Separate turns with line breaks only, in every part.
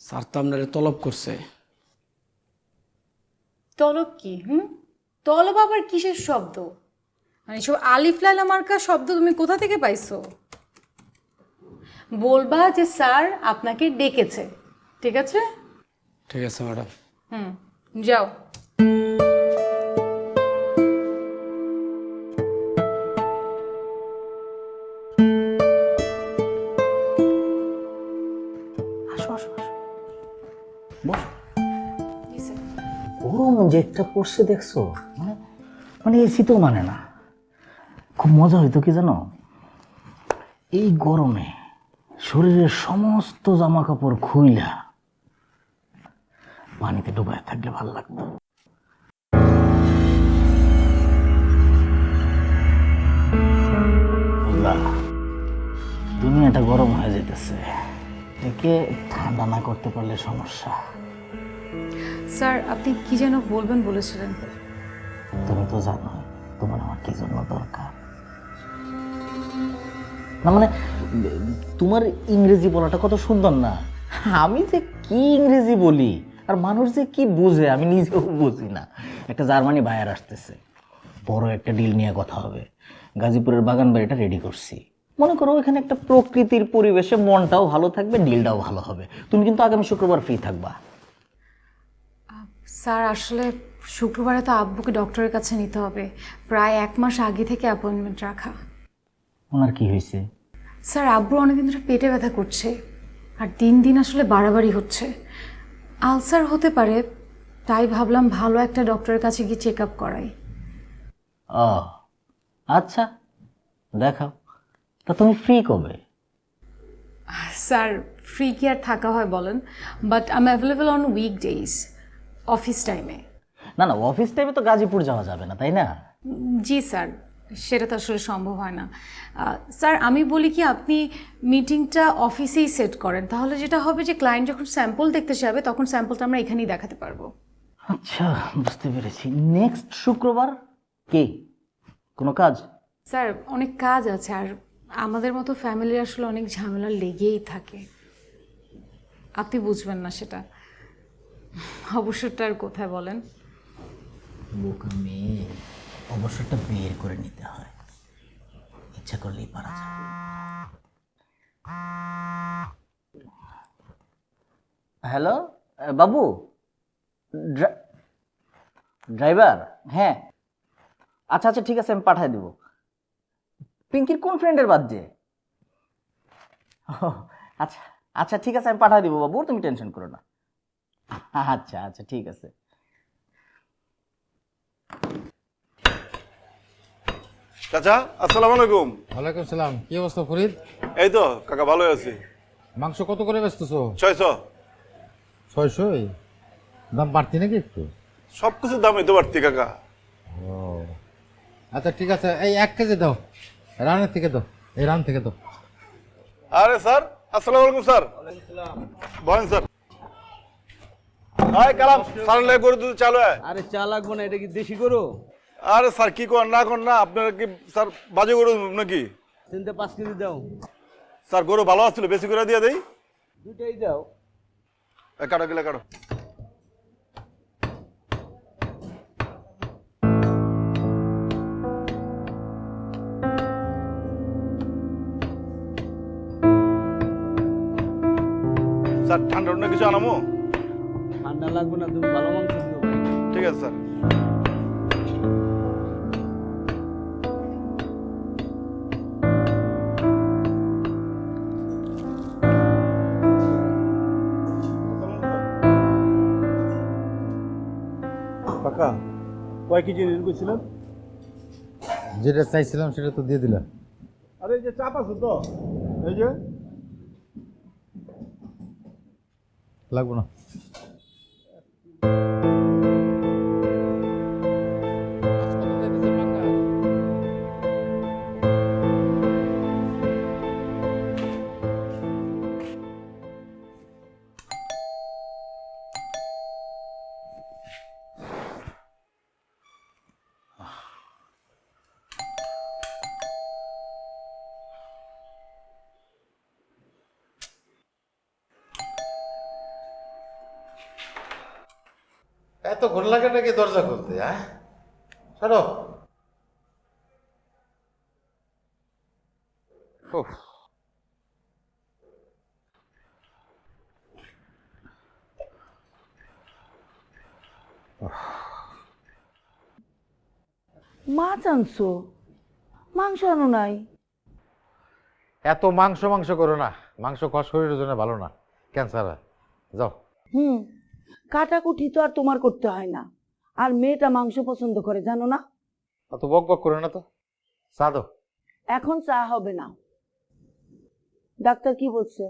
Sir তো আপনারে তলব করছে।
তলব কি? তলব আবার কিসের শব্দ? মানে সব আলিফ লাইলা মার্কা শব্দ তুমি কোথা থেকে পাইছো? বলবা যে স্যার আপনাকে ডেকেছে, ঠিক আছে?
ঠিক আছে ম্যাডাম।
যাও।
আসো আসো আসো, বস। গরম যে একটা পড়ছে দেখছো, মানে মানে এসি তো মানে না। খুব মজা হইতো কি জানো, এই গরমে শরীরের সমস্ত জামা কাপড় খুইলা পানিতে ডুবায় থাকলে ভালো লাগতো। আল্লাহ, দুনিয়াটা গরম হয়ে যেতেছে, একে ঠান্ডা না করতে পারলে সমস্যা।
স্যার আপনি কি যেন বলবেন বলেছিলেন?
তুমি তো জানো তোমার আমার কি জন্য দরকার। না মানে তোমার ইংরেজি বলাটা কত সুন্দর না? আমি যে কি ইংরেজি বলি আর মানুষ যে কি বুঝে আমি নিজেও বুঝি না। একটা জার্মানি বায়ার আসতেছে, বড় একটা ডিল নিয়ে কথা হবে। গাজীপুরের বাগান বাড়িটা রেডি করছি। মনে করো এখানে একটা প্রকৃতির পরিবেশে মনটাও ভালো থাকবে, ডিলটাও ভালো হবে। তুমি কিন্তু আগামী শুক্রবার ফ্রি থাকবা।
স্যার আসলে শুক্রবারে তো আব্বুকে ডক্টরের কাছে নিতে হবে, প্রায় 1 মাস আগে থেকে অ্যাপয়েন্টমেন্ট রাখা।
ওনার কি হয়েছে?
স্যার আব্বুর অনেকদিন ধরে পেটে ব্যথা করছে, আর দিন দিন আসলে বাড়াবাড়ি হচ্ছে। আলসার হতে পারে, তাই ভাবলাম ভালো একটা ডক্টরের কাছে গিয়ে চেক আপ করাই।
ও আচ্ছা, দেখাও। তা তুমি ফ্রি কবে?
স্যার ফ্রি কি আর থাকা হয় বলেন, but I am available on weekdays, office টাইমে।
না না, অফিস টাইমে তো গাজীপুর যাওয়া যাবে না, তাই না?
জি স্যার, সেটা তো আসলে সম্ভব হয় না। স্যার আমি বলি কি, আপনি মিটিংটা অফিসেই সেট করেন, তাহলে যেটা হবে যে ক্লায়েন্ট যখন স্যাম্পল দেখতে যাবে তখন স্যাম্পলটা আমরা এখানেই দেখাতে পারবো।
আচ্ছা, বুঝতে পেরেছি। নেক্সট শুক্রবার কি কোনো কাজ?
স্যার অনেক কাজ আছে, আর আমাদের মতো ফ্যামিলির আসলে অনেক ঝামেলা লেগেই থাকে। আপনি বুঝবেন না সেটা, অবসরটা আর কোথায় বলেন।
বোকা মেয়ে, অবসরটা বের করে নিতে হয়, ইচ্ছা করলেই পারা যায়। হ্যালো বাবু, ড্রাইভার? হ্যাঁ আচ্ছা আচ্ছা, ঠিক আছে, আমি পাঠিয়ে দেবো। পিঙ্কির কোন ফ্রেন্ডের বার্থডে? আচ্ছা আচ্ছা, ঠিক আছে, আমি পাঠিয়ে দেবো বাবু, তুমি টেনশন করো না। আচ্ছা আচ্ছা, ঠিক আছে।
চাচা আসসালামু আলাইকুম।
ওয়ালাইকুম সালাম। কি অবস্থা ফরিদ?
এই তো কাকা, ভালো আছি।
মাংস কত করে বেচতেছো?
600।
600? দাম বাড়তি নাকি একটু?
সব কিছুর দামই তো বাড়তি কাকা।
ও আচ্ছা, ঠিক আছে, এই 1 কেজি দাও, রানের থেকে দাও, এই রান থেকে দাও।
আরে স্যার, আসসালামু আলাইকুম স্যার। বলেন স্যার। হাই কালাম, স্যার লে গরু দুধ চালু হয়।
আরে চা লাগবো না, এটা কি দেশি গরু?
আরে স্যার কি করেন না করেন না, আপনারা কি স্যার বাজে গরু নাকি?
চিনতে 5 কেজি দাও।
স্যার গরু ভালো আসছিল, বেশি করে দিয়ে দেই।
দুটাই দাও।
কাটো গেলে কাটো। স্যার ঠান্ডা না কিছু আনামো?
ঠান্ডা লাগবে না, তুমি ভালো মাংস দিও ভাই।
ঠিক আছে স্যার।
কাকা, কয় কেজি ঋণ করছিলেন?
যেটা চাইছিলাম সেটা তো দিয়ে দিলাম।
আরে এই যে চাপ আছে তো, এই যে
লাগবো না। এত ঘোর লাগে নাকি দরজা খুলতে? হ্যাঁ, ছাড়ো। উফ।
মাছ আনছো, মাংস আনো নাই?
এত মাংস মাংস করো না, মাংস খাওয়া শরীরের জন্য ভালো না, ক্যান্সার হয়। যাও।
কাটাকুটি তো আর তোমার করতে হয় না, আর মেয়েটা মাংস পছন্দ করে জানো না?
অত বক বক করো না তো, চা দাও।
এখন চা হবে না, ডাক্তার কি বলছে,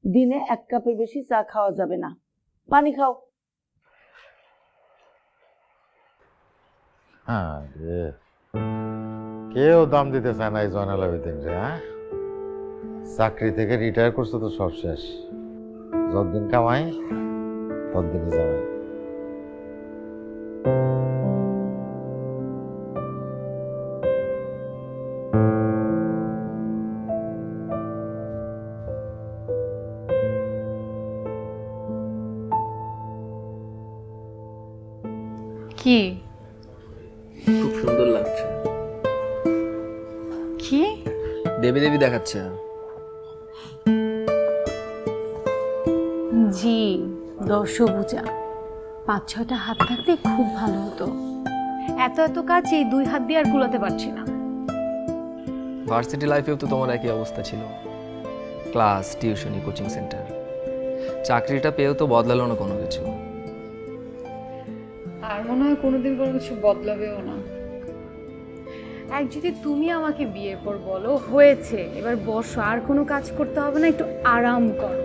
দিনে 1 কাপের বেশি চা খাওয়া যাবে না, পানি খাও।
হ্যাঁ রে, কেউ দাম দিতে চায় না এই জয়নাল আবেদিন রে। হ্যাঁ, চাকরি থেকে রিটায়ার করছো তো সব শেষ, যতদিন কামাই ততদিনই জামাই।
কি
খুব সুন্দর লাগছে।
কি
দেবী দেবী দেখাচ্ছে।
জি, দশভুজা। 5-6টা হাত থাকলে খুব ভালো হতো। এত এত কাজ এই 2 হাত দিয়ে আর কুলাতে পারছি না।
ভার্সিটি লাইফেও তো তোমার একই অবস্থা ছিল, ক্লাস, টিউশনি, কোচিং সেন্টার। চাকরিটা পেয়েও তো বদলালো না কোনো কিছু।
আর মনে হয় কোনোদিন কোনো কিছু বদলাবেও না। এক যদি তুমি আমাকে বিয়ের পর বলো হয়েছে এবার বসো, আর কোনো কাজ করতে হবে না, একটু আরাম করো,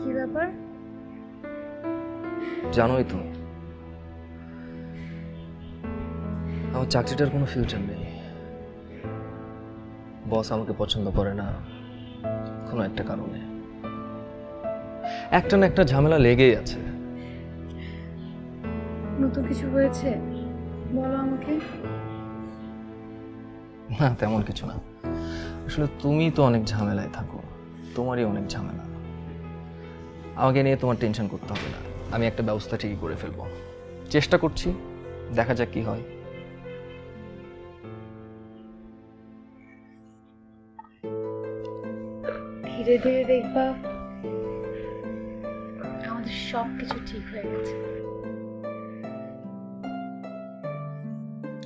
কি ব্যাপার?
জানোই তো আমার চাকরিটার কোনো ফিউচার নেই। বস আমাকে পছন্দ করে না কোনো একটা কারণে, একটা না একটা ঝামেলা লেগেই আছে।
নতুন কিছু হয়েছে বলো আমাকে।
না তেমন কিছু না, আসলে তুমি তো অনেক ঝামেলায় থাকো, তোমারই অনেক ঝামেলা। আমাকে নিয়ে তোমার টেনশন করতে হবে না, আমি একটা ব্যবস্থা ঠিকই করে ফেলবো। চেষ্টা করছি, দেখা যাক কি হয়।
ধীরে ধীরে দেখবা আমাদের সব কিছু ঠিক হয়ে গেছে।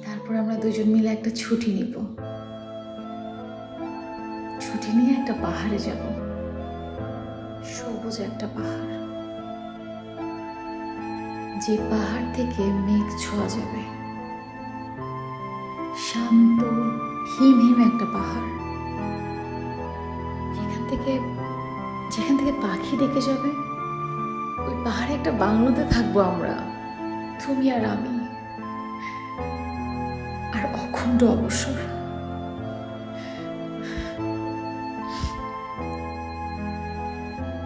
তারপর আমরা দুজন মিলে একটা ছুটি নিব, ছুটি নিয়ে একটা পাহাড়ে যাব, সবুজ একটা পাহাড়, যে পাহাড় থেকে মেঘ ছোঁয়া যাবে, শান্ত হিম হিম একটা পাহাড়, যেখান থেকে পাখি দেখে যাবে। ওই পাহাড়ে একটা বাংলোতে থাকবো আমরা, তুমি আর আমি, আর অখণ্ড অবসর।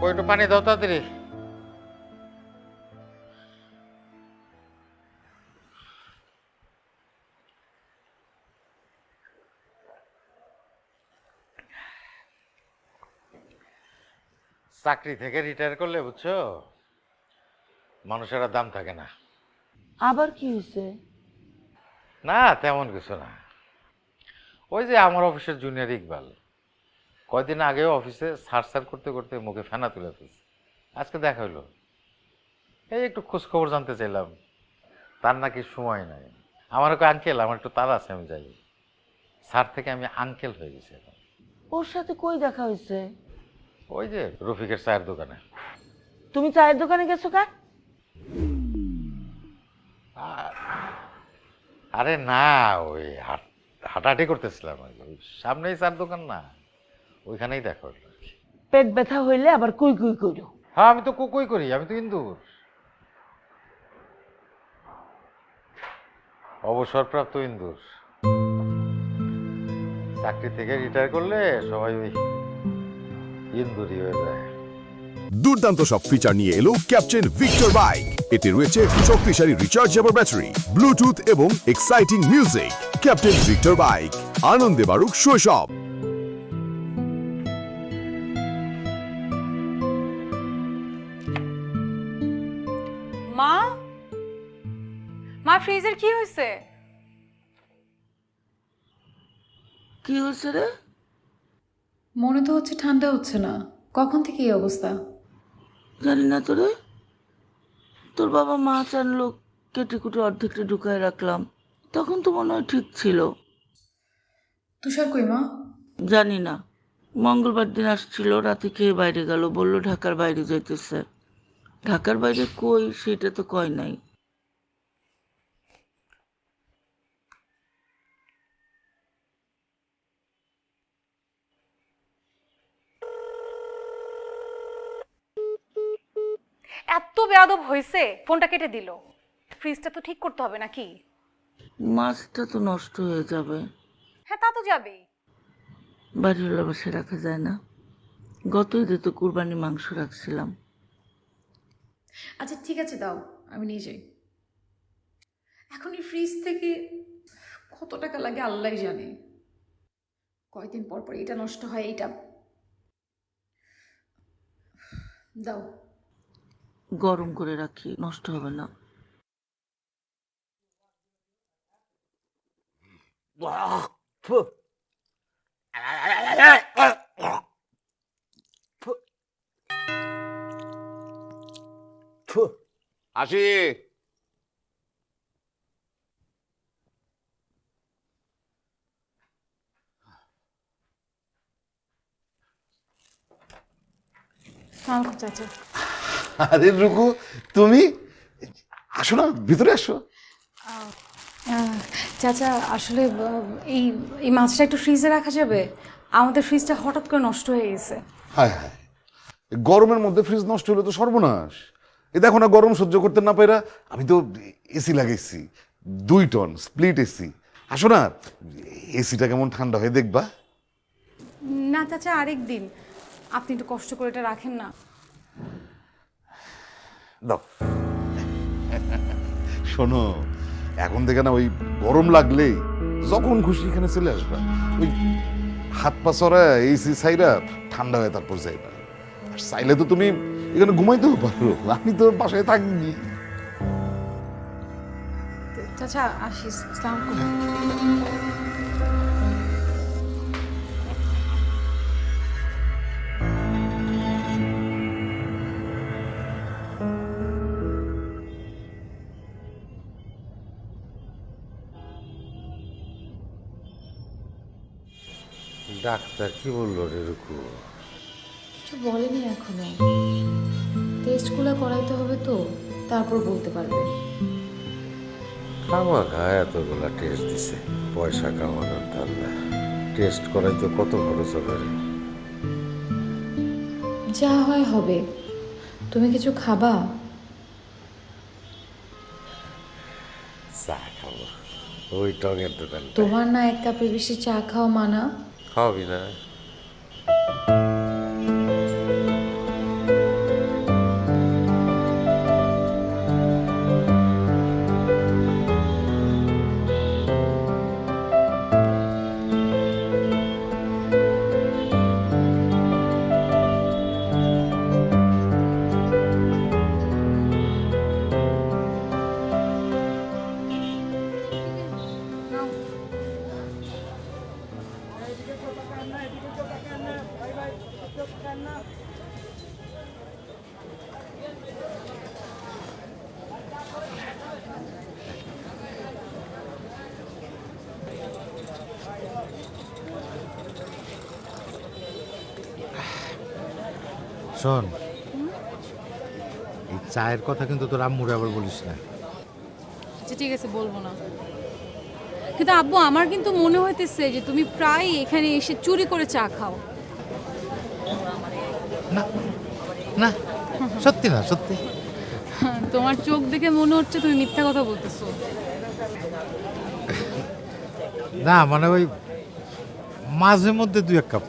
ওই একটু পানি দাও তাড়াতাড়ি। চাকরি থেকে রিটায়ার করলে বুঝছো মানুষের আর দাম থাকে না।
আবার কি হয়েছে?
না তেমন কিছু না, ওই যে আমার অফিসের জুনিয়র ইকবাল কয়দিন আগেও অফিসে সার করতে করতে মুখে ফেনা তুলে ফেলছে। আজকে দেখা হইলো, এই একটু খোঁজ খবর জানতে চাইলাম, তার নাকি সময় নাই। আমার ওকে আঙ্কেল, আমার একটু তাড়া আছে, আমি যাই। স্যার থেকে আমি আঙ্কেল হয়ে গেছি এখন।
ওর সাথে কই দেখা হয়েছে?
ওই যে রফিকের চায়ের দোকানে।
তুমি চায়ের দোকানে গেছো কেন?
আরে না, ওই হাঁটাহাঁটি করতেছিলাম, ওই সামনেই চার দোকান না, ওইখানেই দেখা হলো।
পেট ব্যথা হইলে আবার কুই কুই করো।
হ্যাঁ আমি তো কুকুই করি, আমি তো ইন্দুর, অবসরপ্রাপ্ত ইন্দুর। চাকরি থেকে রিটায়ার করলে সবাই ওই ইন্দুরই হয়ে যায়।
দুর্দান্ত সব ফিচার নিয়ে এলো ক্যাপ্টেন ভিক্টর বাইক। এতে রয়েছে শক্তিশালী রিচার্জেবল ব্যাটারি, ব্লুটুথ এবং exciting music. Captain Victor bike, আনন্দে বাড়ুক শৈশব।
ফ্রিজের কি হয়েছে?
কি হয়েছে রে?
মনে তো হচ্ছে ঠান্ডা হচ্ছে না। কখন থেকে এই অবস্থা?
জানি না তো রে, তোর বাবা মাছ আনলো, কেটে কুটে অর্ধেকটা ঢুকায় রাখলাম, তখন তো মনে হয় ঠিক ছিল।
তুষার কই মা?
জানি না, মঙ্গলবার দিন আসছিল, রাতে খেয়ে বাইরে গেল, বলল ঢাকার বাইরে যাইতেছে। ঢাকার বাইরে কই সেটা তো কয় নাই।
এত বেয়াদব হয়েছে, ফোনটা কেটে দিল। ফ্রিজটা তো ঠিক করতে হবে নাকি?
মাছটা তো নষ্ট হয়ে যাবে।
হ্যাঁ, তা তো যাবেই।
বাড়িওয়ালা বাসে রাখা যায় না। গত ঈদে তো কুরবানি মাংস রাখছিলাম।
আচ্ছা ঠিক আছে, দাও, আমি নিয়ে যাই। এখন এই ফ্রিজ থেকে কত টাকা লাগে আল্লাহই জানে। কয়দিন পর পর এটা নষ্ট হয়, এটা দাও।
গরম করে রাখি, নষ্ট হবে না।
আসি।
চাচা,
আরে রুকু, তুমি আসো না, ভিতরে আসো।
চাচা আসলে এই এই মাছটা একটু ফ্রিজে রাখা যাবে? আমাদের ফ্রিজটা হঠাৎ করে নষ্ট হয়ে গেছে।
হায় হায়, গরমের মধ্যে ফ্রিজ নষ্ট হলে তো সর্বনাশ। এ দেখো না, গরম সহ্য করতে না পাইরা আমি তো এসি লাগাইছি, 2 টন স্প্লিট এসি। আসো না, এসিটা কেমন ঠান্ডা হয়ে দেখবা।
না চাচা, আরেক দিন। আপনি একটু কষ্ট করে এটা রাখেন না।
দাও। শোনো, এখন থেকে না ওই গরম লাগলেই যখন খুশি এখানে চলে আসবা। ওই হাত পা চড়া এসি সাইরা ঠান্ডা হয়ে তারপর যাইবা। আর চাইলে তো তুমি এখানে ঘুমাইতেও পারো, আমি তো বাসায় থাকি।
চাচা আসি, আসসালামু আলাইকুম।
ডাক্তার কি বললো রে রুকু?
কিছু বলেনি এখনো। টেস্টগুলো করাইতে হবে তো, তারপর বলতে পারবে।
খামাখা এতগুলা টেস্ট দিছে, পয়সা কামানোর ধান্দা। টেস্ট করাই তো কত খরচ হবে রে।
যা হয় হবে। তুমি কিছু খাবা?
চা খাবো ওই টঙের দোকান।
তোমার না 1 কাপের বেশি চা খাও মানা?
খাওয়াবি না?
শোন, এই চায়ের কথা কিন্তু তোর আম্মুরে আবার বলিস না।
আচ্ছা ঠিক আছে, বলবো না। কিন্তু আব্বু, আমার কিন্তু মনে হইতেছে যে তুমি প্রায় এখানে এসে চুরি করে চা খাও।
না না, সত্যি না, সত্যি।
তোমার চোখ দেখে মনে হচ্ছে তুমি মিথ্যা কথা বলতেছো।
না মানে ওই মাঝে মধ্যে 2-1 কাপ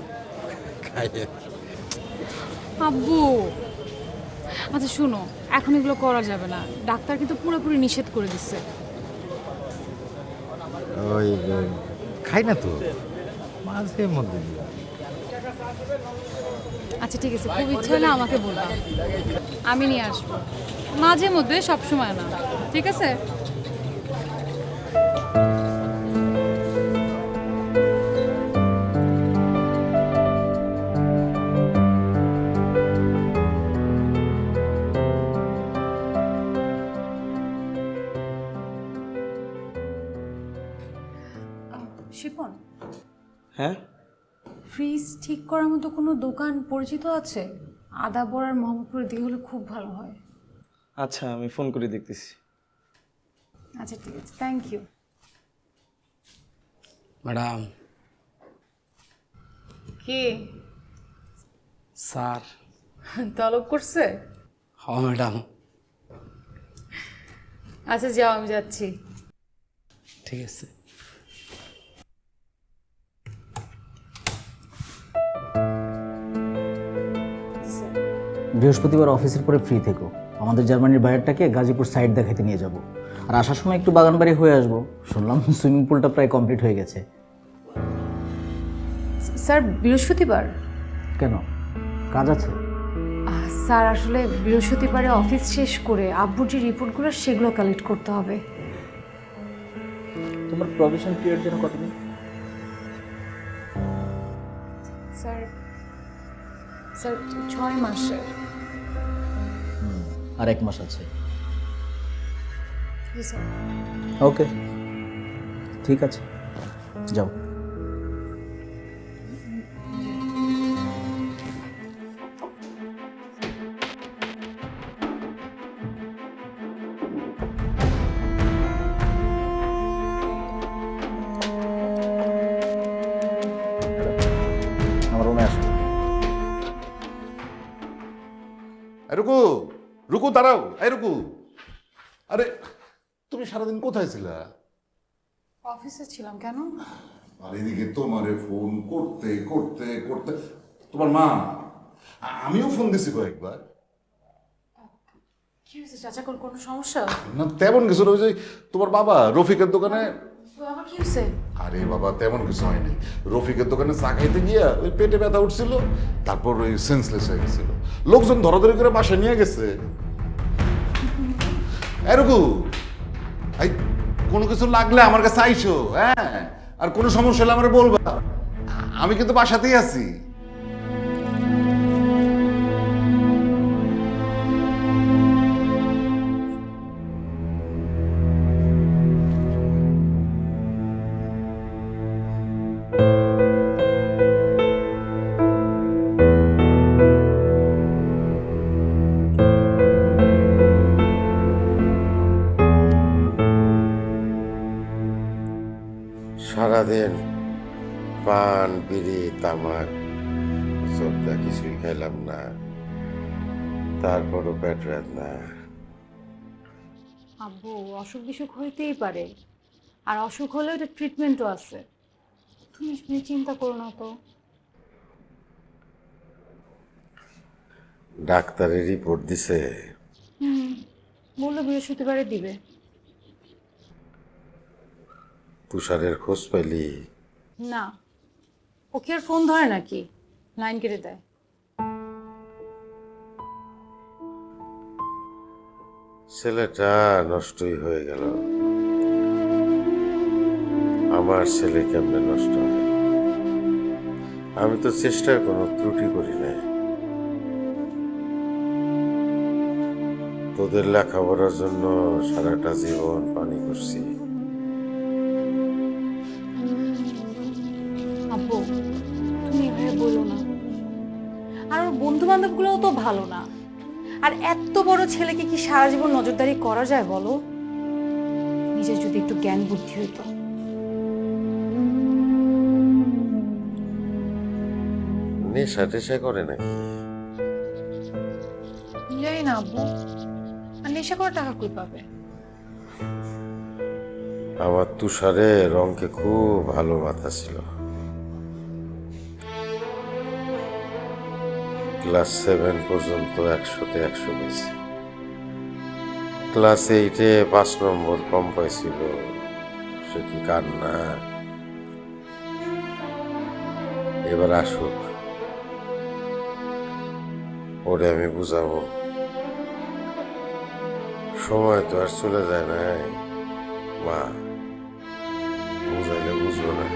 খাই।
আব্বু আচ্ছা শুনো, এখন এগুলো করা যাবে না। ডাক্তার কিন্তু পুরোপুরি নিষেধ করে দিচ্ছে।
ওই খাই না তো, মাঝে মধ্যে।
আচ্ছা ঠিক আছে, খুব ইচ্ছা হলে আমাকে বলবা, আমি নিয়ে আসবো। মাঝে মধ্যে, সবসময় না, ঠিক আছে? শিপন,
হ্যাঁ
ফ্রিজ ঠিক করার মতো কোনো দোকান পরিচিত আছে? আদা বড়ার মোহাম্মদপুরে দিয়ে হলে খুব ভালো হয়।
আচ্ছা আমি ফোন করে দেখতেছি।
আচ্ছা ঠিক আছে, থ্যাংক ইউ।
ম্যাডাম
কি
স্যার?
তলব করছে?
হ্যাঁ ম্যাডাম।
আচ্ছা যাও, আমি যাচ্ছি।
ঠিক আছে।
বৃহস্পতিবার অফিসের পরে ফ্রি থেকো। আমাদের জার্মানির বায়ারটাকে গাজীপুর সাইড দেখাইতে নিয়ে যাব। আর আসার সময় একটু বাগানবাড়ি হয়ে আসবো। শুনলাম সুইমিং পুলটা প্রায় কমপ্লিট হয়ে গেছে।
স্যার বৃহস্পতিবার?
কেন, কাজ আছে?
স্যার আসলে বৃহস্পতিবারে অফিস শেষ করে আব্বুর যে রিপোর্টগুলো সেগুলো কালেক্ট করতে হবে।
তোমার প্রভিশন পিরিয়ড যেন কতদিন?
স্যার 6 মাসের।
আর 1 মাস আছে।
জি স্যার।
ওকে, ঠিক আছে, যাও। আমার রুমে আসো।
রুকু, রুকু দাঁড়াও, এই রুকু। আরে তুমি সারাদিন কোথায় ছিলা?
অফিসে ছিলাম। কেন?
আর এদিকে তোমারে ফোন করতে করতে করতে তোমার মা, আমিও ফোন দিছি কয়েকবার।
কি হয়েছে চাচা, কোনো সমস্যা?
না তেমন কিছু না, ওই যে তোমার বাবা রফিকের দোকানে।
বাবা কি হয়েছে?
আরে বাবা তেমন কিছু হয়নি। রফিকের দোকানে চা খাইতে গিয়া ওই পেটে ব্যথা উঠছিল, তারপর ওই সেন্সলেস হয়ে গেছিল। লোকজন ধরাধরি করে বাসায় নিয়ে গেছে। এরকম এই কোনো কিছু লাগলে আমার কাছে আইসো, হ্যাঁ? আর কোনো সমস্যা হলে আমার বলবা, আমি কিন্তু বাসাতেই আছি।
সারাদিন পান বিড়ি তামাক সবটা কিছুই খাইলাম না, তারপরও পেট ব্যথা।
আব্বু অসুখ বিসুখ হইতেই পারে, আর অসুখ হলে এটা ট্রিটমেন্টও আছে। তুমি চিন্তা করো না তো।
ডাক্তারের রিপোর্ট দিছে?
বললো বৃহস্পতিবারে দিবে।
তুষারের খোঁজ পাইলি?
না, ওকে আর ফোন ধরে নাকি, লাইন কেটে দেয়।
ছেলেটা নষ্টই হয়ে গেল। আমার ছেলে কেমনে নষ্ট হয়? আমি তো চেষ্টার কোনো ত্রুটি করি নাই। তোদের লেখাপড়ার জন্য সারাটা জীবন পানি করছি।
আব্বু তুমি এভাবে বলো না। আর ওর বন্ধু বান্ধবগুলোও তো ভালো না। আর এত বড় ছেলেকে কি সারা জীবন নজরদারি করা যায় বলো? নিজের যদি একটু জ্ঞান বুদ্ধি হইতো।
নেশা টেশা করে নাকি?
জানি না আব্বু, আর নেশা করে টাকা কই পাবে?
আমার তুষারে রঙকে খুব ভালো মাথা ছিল। ক্লাস 7 পর্যন্ত 100-তে 100 পেয়েছে। ক্লাস 8-এ 5 নম্বর কম পাইছিল। সে কি কান্না! এবার আসুক, ওরে আমি বুঝাবো। সময় তো আর চলে যায় নাই মা, বুঝাইলে বুঝবো না।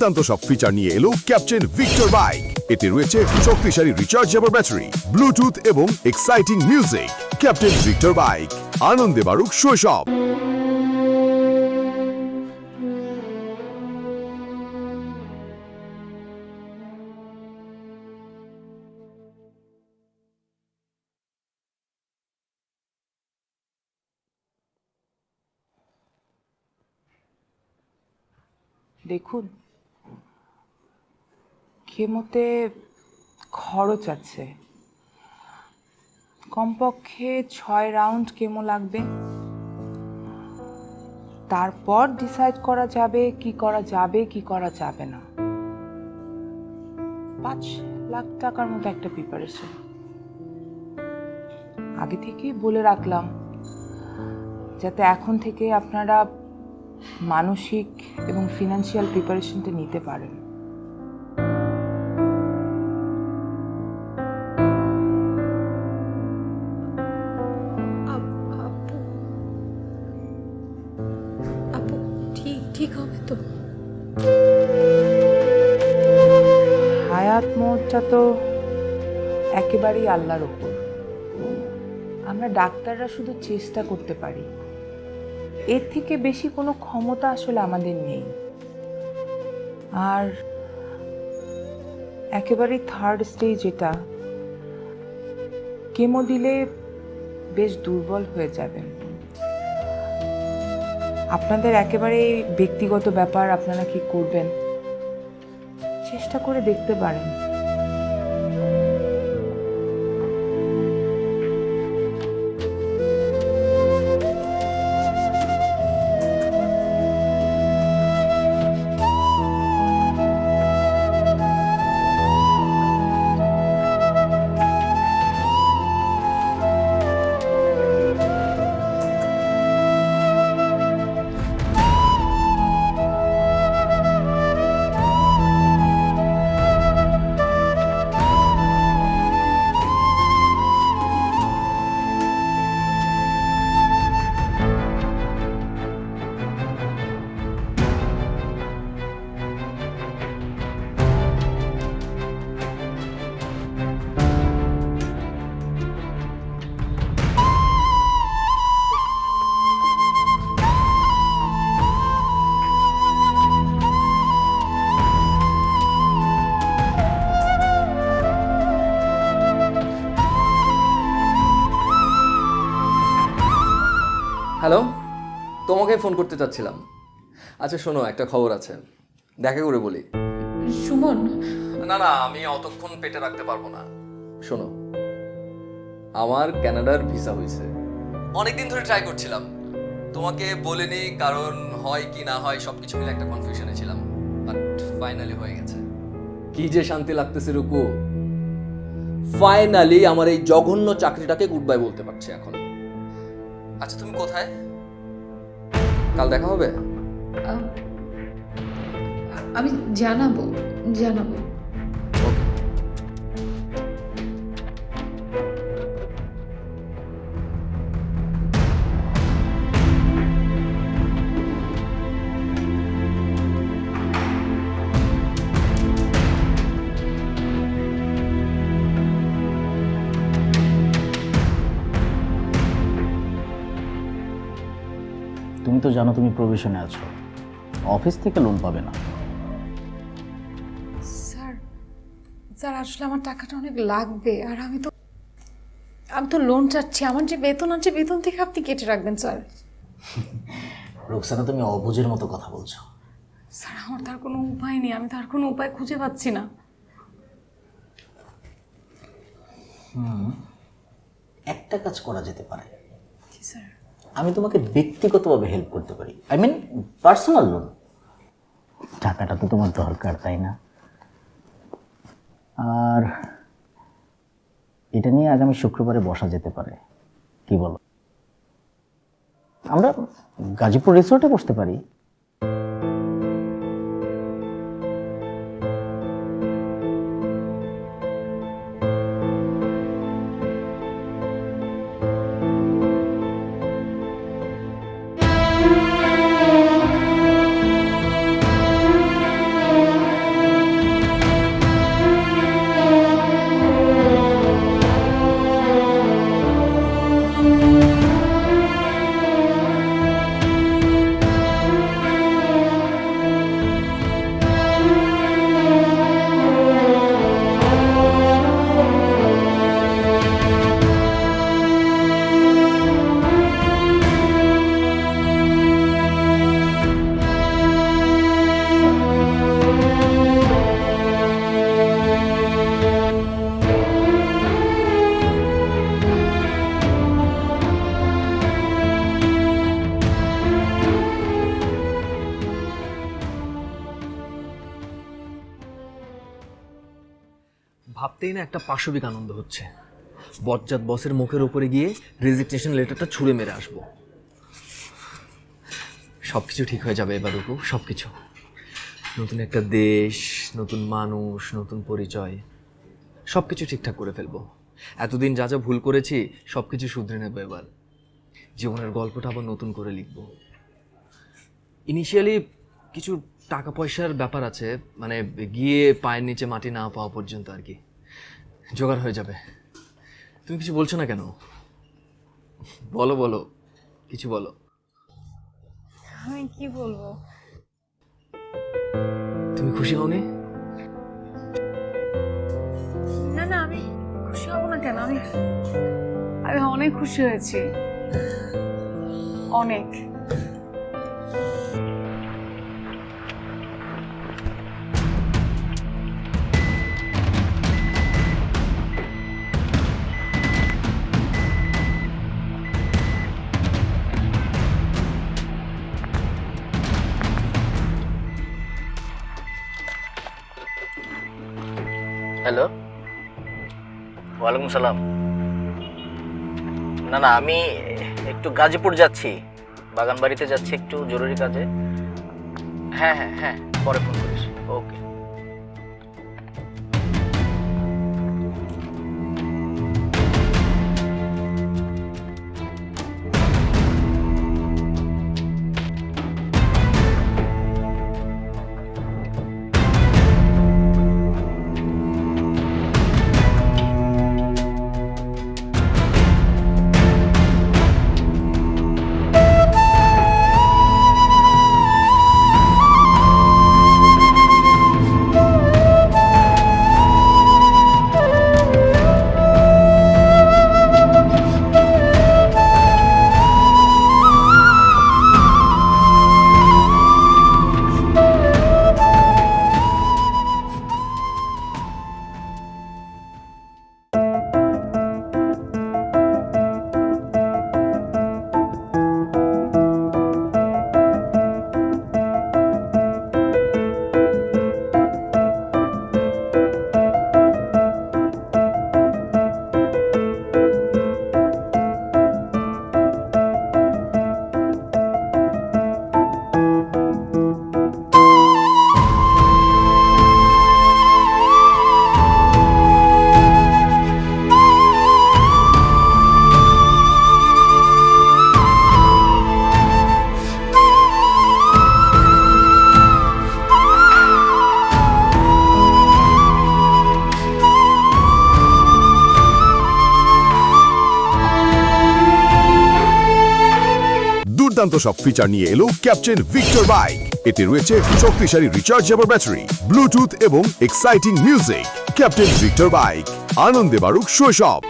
দুর্দান্ত সব ফিচার নিয়ে এলো ক্যাপ্টেন ভিক্টর বাইক। এতে রয়েছে শক্তিশালী রিচার্জেবল ব্যাটারি, ব্লুটুথ এবং exciting music. Captain Victor bike, আনন্দে বাড়ুক শৈশব।
দেখুন, কেমোতে খরচ আছে, কমপক্ষে 6 রাউন্ড কেমো লাগবে। তারপর ডিসাইড করা যাবে কি করা যাবে কি করা যাবে না। 5 লাখ টাকার মতো একটা প্রিপারেশন। আগে থেকেই বলে রাখলাম যাতে এখন থেকে আপনারা মানসিক এবং ফিনান্সিয়াল প্রিপারেশনটা নিতে পারেন।
আপু ঠিক হবে তো?
হায়াত মোড়টা তো একেবারেই আল্লাহর ওপর। আমরা ডাক্তাররা শুধু চেষ্টা করতে পারি, এর থেকে বেশি কোনো ক্ষমতা আসলে আমাদের নেই। আর একেবারেই 3rd স্টেজ, এটা কেমো দিলে বেশ দুর্বল হয়ে যাবেন। আপনাদের একেবারে ব্যক্তিগত ব্যাপার, আপনারা কি করবেন চেষ্টা করে দেখতে পারেন।
হ্যালো, তোমাকে ফোন করতে চাচ্ছিলাম। আচ্ছা শোনো, একটা খবর আছে, দেখা করে বলি।
সুমন,
না না, আমি অতক্ষণ পেটে রাখতে পারবো না। শোনো, আমার কানাডার ভিসা হয়েছে। অনেকদিন ধরে ট্রাই করছিলাম, তোমাকে বলিনি কারণ হয় কি না হয় সবকিছু মিলে একটা কনফিউশনে ছিলাম, বাট ফাইনালি হয়ে গেছে। কি যে শান্তি লাগতেছে রুকু, ফাইনালি আমার এই জঘন্য চাকরিটাকে গুড বাই বলতে পারছি এখন। আচ্ছা তুমি কোথায়? কাল দেখা হবে?
আমি জানাবো।
তুমি তো জানো তুমি প্রভিশনে আছো, অফিস থেকে লোন পাবে না।
স্যার আসলে আমার টাকাটা অনেক লাগবে, আর আমি তো লোন চাচ্ছি। আমার যে বেতন আছে, বেতন থেকে আপনি কেটে রাখবেন স্যার।
রুকসানা, তুমি অবুঝের মতো কথা বলছো।
স্যার আমার তার কোনো উপায় নেই, আমি তার কোনো উপায় খুঁজে পাচ্ছি না।
একটা কাজ করা যেতে পারে।
কি স্যার?
আমি তোমাকে ব্যক্তিগতভাবে হেল্প করতে পারি, আই মিন পার্সোনাল লোন। টাকাটা তো তোমার দরকার, তাই না? আর এটা নিয়ে আগামী শুক্রবারে বসা যেতে পারে, কি বলো? আমরা গাজীপুর রিসোর্টে বসতে পারি।
ভাবতেই না একটা পাশবিক আনন্দ হচ্ছে। বজ্জাত বসের মুখের উপরে গিয়ে রেজিগনেশন লেটারটা ছুঁড়ে মেরে আসবো। সব কিছু ঠিক হয়ে যাবে এবার রূপু, সব কিছু। নতুন একটা দেশ, নতুন মানুষ, নতুন পরিচয়, সব কিছু ঠিকঠাক করে ফেলবো। এতদিন যা যা ভুল করেছি সব কিছু শুধরে নেবো এবার। জীবনের গল্পটা আবার নতুন করে লিখবো। ইনিশিয়ালি কিছু টাকা পয়সার ব্যাপার আছে, মানে গিয়ে পায়ের নিচে মাটি না পাওয়া পর্যন্ত আর কি, জোগাড় হয়ে যাবে। তুমি কিছু বলছো না কেন? বলো বলো, কিছু বলো।
আমি কি বলবো?
তুমি খুশি হওনি?
না না, আমি খুশি হব না কেন? আমি অনেক খুশি হয়েছি, অনেক।
হ্যালো, ওয়ালাইকুম সালাম। না না, আমি একটু গাজীপুর যাচ্ছি, বাগান বাড়িতে যাচ্ছি একটু জরুরি কাজে। হ্যাঁ হ্যাঁ হ্যাঁ, পরে ফোন করিস। ওকে।
দুর্দান্ত সব ফিচার নিয়ে এলো ক্যাপ্টেন ভিক্টর বাইক। এতে রয়েছে শক্তিশালী রিচার্জেবল ব্যাটারি, ব্লুটুথ এবং exciting music. Captain Victor bike, আনন্দে বাড়ুক শৈশব।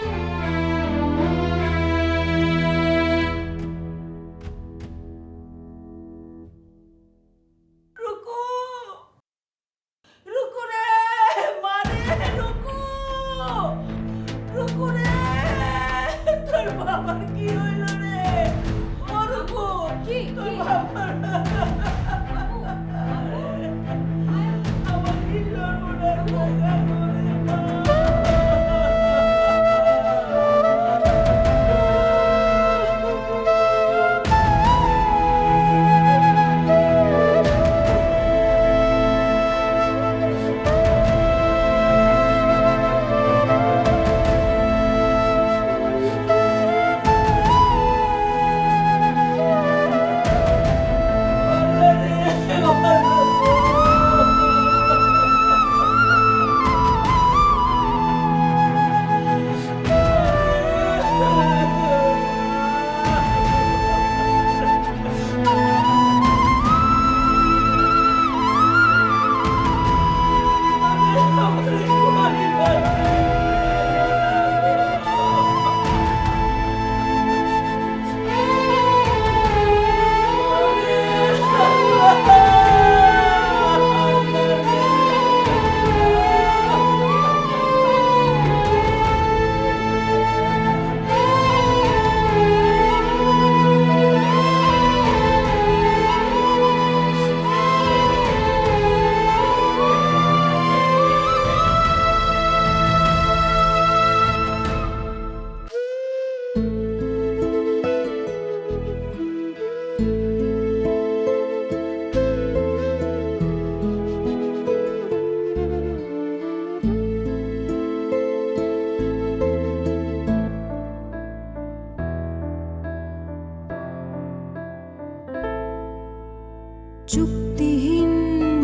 চুক্তিহীন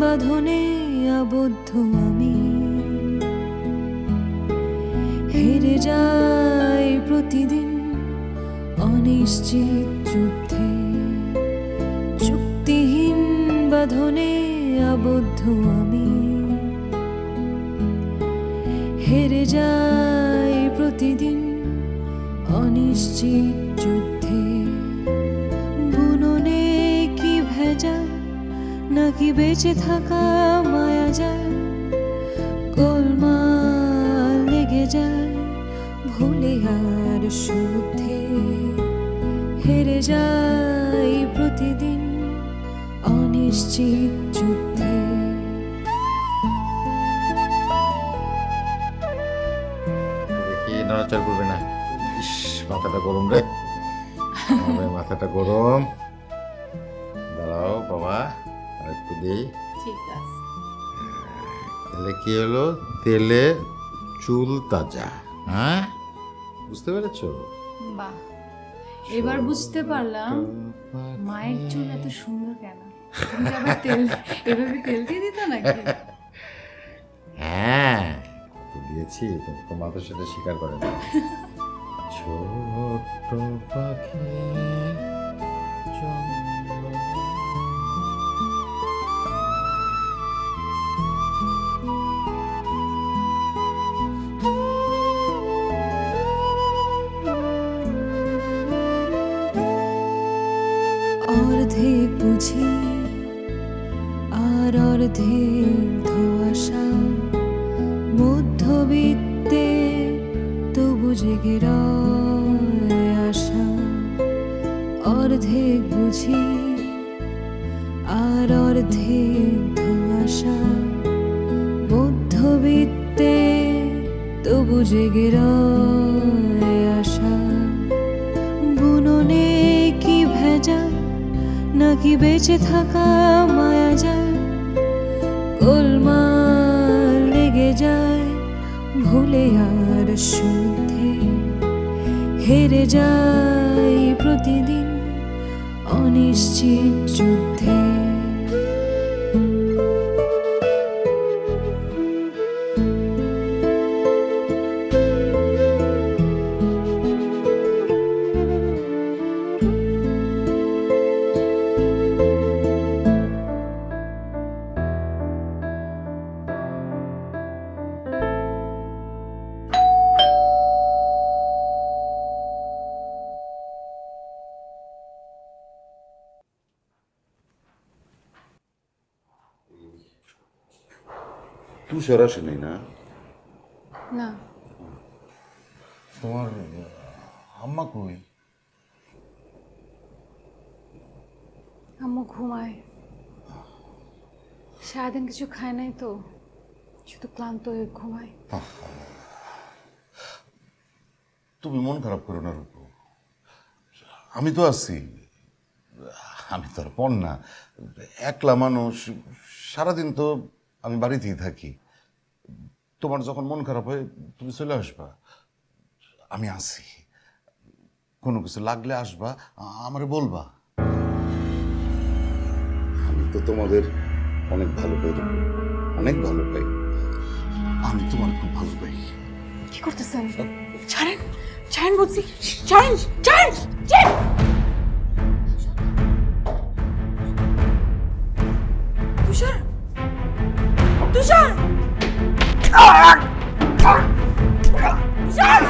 বাঁধনে আবদ্ধ আমি, হেরে যাই প্রতিদিন অনিশ্চিত যুদ্ধে। চুক্তিহীন বাঁধনে আবদ্ধ আমি, হেরে যাই প্রতিদিন অনিশ্চিত যুদ্ধে। বুননে কি ভেজাল নাকি বেঁচে থাকা মায়া যায়, গোলমাল লেগে যায় ভুলে আর শুদ্ধে। হেরে যাই প্রতিদিন অনিশ্চিত যুদ্ধে।
দেখি নড়াচড় করবে না। ইস, মাথাটা গরম রে, আমার মাথাটা গরম। দাঁড়াও বাবা, আর একটু দিই।
ঠিক আছে।
তাহলে কি হলো, তেলে চুল তাজা। হ্যাঁ, বুঝতে পেরেছো?
বাহ, এবার বুঝতে পারলাম মায়ের চুল এত সুন্দর কেন। তুমি যে আবার তেল এভাবে তেল দিয়ে দিত নাকি?
হ্যাঁ, কত দিয়েছি, কিন্তু মাথার সাথে স্বীকার করে না। ছোট্ট পাখি
অর্ধেক বুঝি আর অর্ধেক ধোঁয়াশা, মধ্যবিত্তে তবু জেগে রয় আশা। অর্ধেক বুঝি আর অর্ধেক ধোঁয়াশা, মধ্যবিত্তে তবু জেগে রয় আশা। বুননে কি ভেজাল নাকি বেঁচে থাকা মায়া যায়, গোলমাল লেগে যায় ভুলে আর শুদ্ধে। হেরে যাই প্রতিদিন অনিশ্চিত যুদ্ধে।
তুষার আসে নাই না?
না।
তোমার আম্মা কই?
আম্মু ঘুমায়, সারাদিন কিছু খায় নাই তো, শুধু ক্লান্ত হয়ে ঘুমায়।
তুমি মন খারাপ করো না রূপু, আমি তো আছি। আমি তো আর পণ না, একলা মানুষ, সারাদিন তো আমি বাড়িতেই থাকি। তোমার যখন মন খারাপ হয় তুমি চলে আসবা, আমি আছি। কোনো কিছু লাগলে আসবা, আমারে বলবা। আমি তো তোমাদের অনেক ভালো পাই রূপু, অনেক ভালো পাই। আমি তোমার খুব ভালো পাই।
কি করতেছেন? ছাড়েন, ছাড়েন বলছি, ছাড়েন, ছাড়েন, ছাড়েন। তুষার, তুষার, তুষার,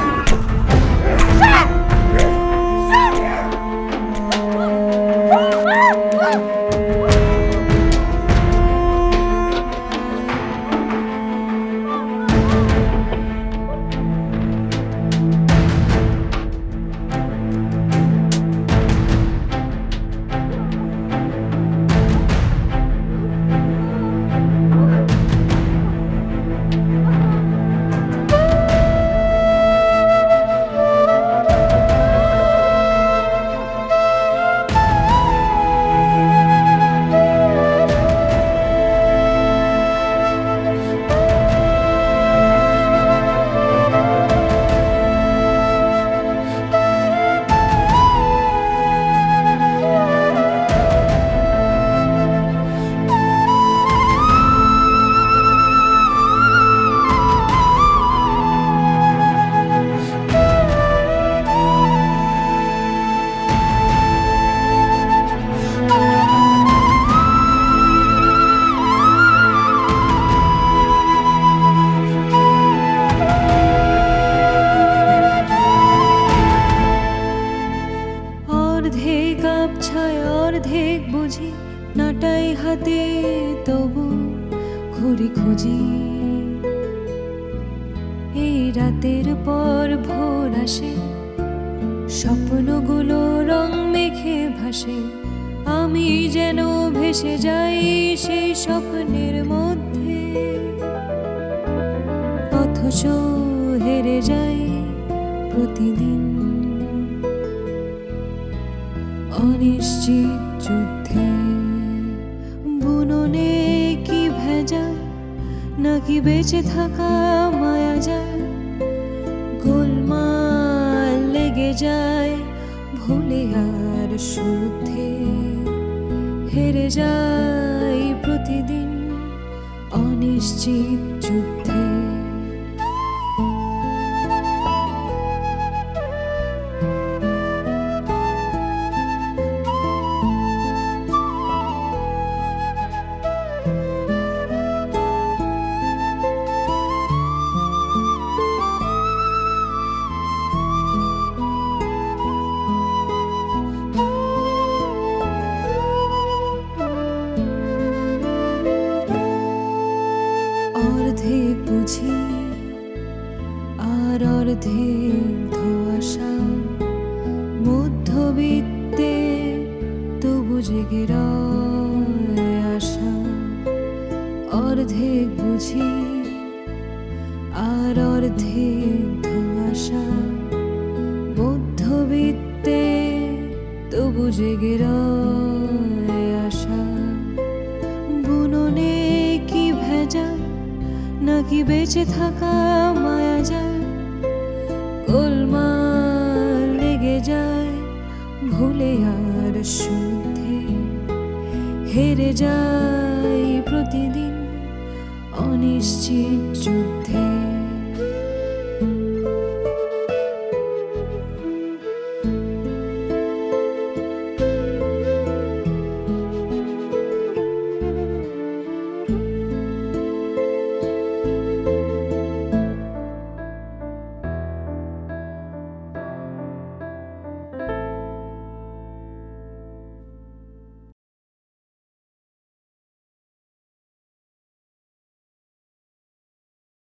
ঘড়িটাই হাতে তবু ঘড়ি খুঁজি এই রাতের পর ভোর আসে স্বপ্নগুলো রং মেখে ভাসে আমি যেন ভেসে যাই সেই স্বপ্নের মধ্যে অথচ হেরে যাই প্রতিদিন অনিশ্চিত যুদ্ধে বুননে কি ভেজাল নাকি বেঁচে থাকা মায়া যায় গোলমাল লেগে যায় ভুলে আর শুদ্ধে হেরে যাই প্রতিদিন অনিশ্চিত যুদ্ধে অর্ধেক বুঝি আর অর্ধেক ধোঁয়াশা মধ্যবিত্তে তবু জেগে রয় আশা অর্ধেক বুঝি আর অর্ধেক ধোঁয়াশা মধ্যবিত্তে তবু জেগে রয় আশা বুননে কি ভেজাল নাকি বেঁচে থাকা মায়া যায় গোলমাল লেগে যায় ভুলে আর শুদ্ধে হেরে যাই প্রতিদিন অনিশ্চিত যুদ্ধে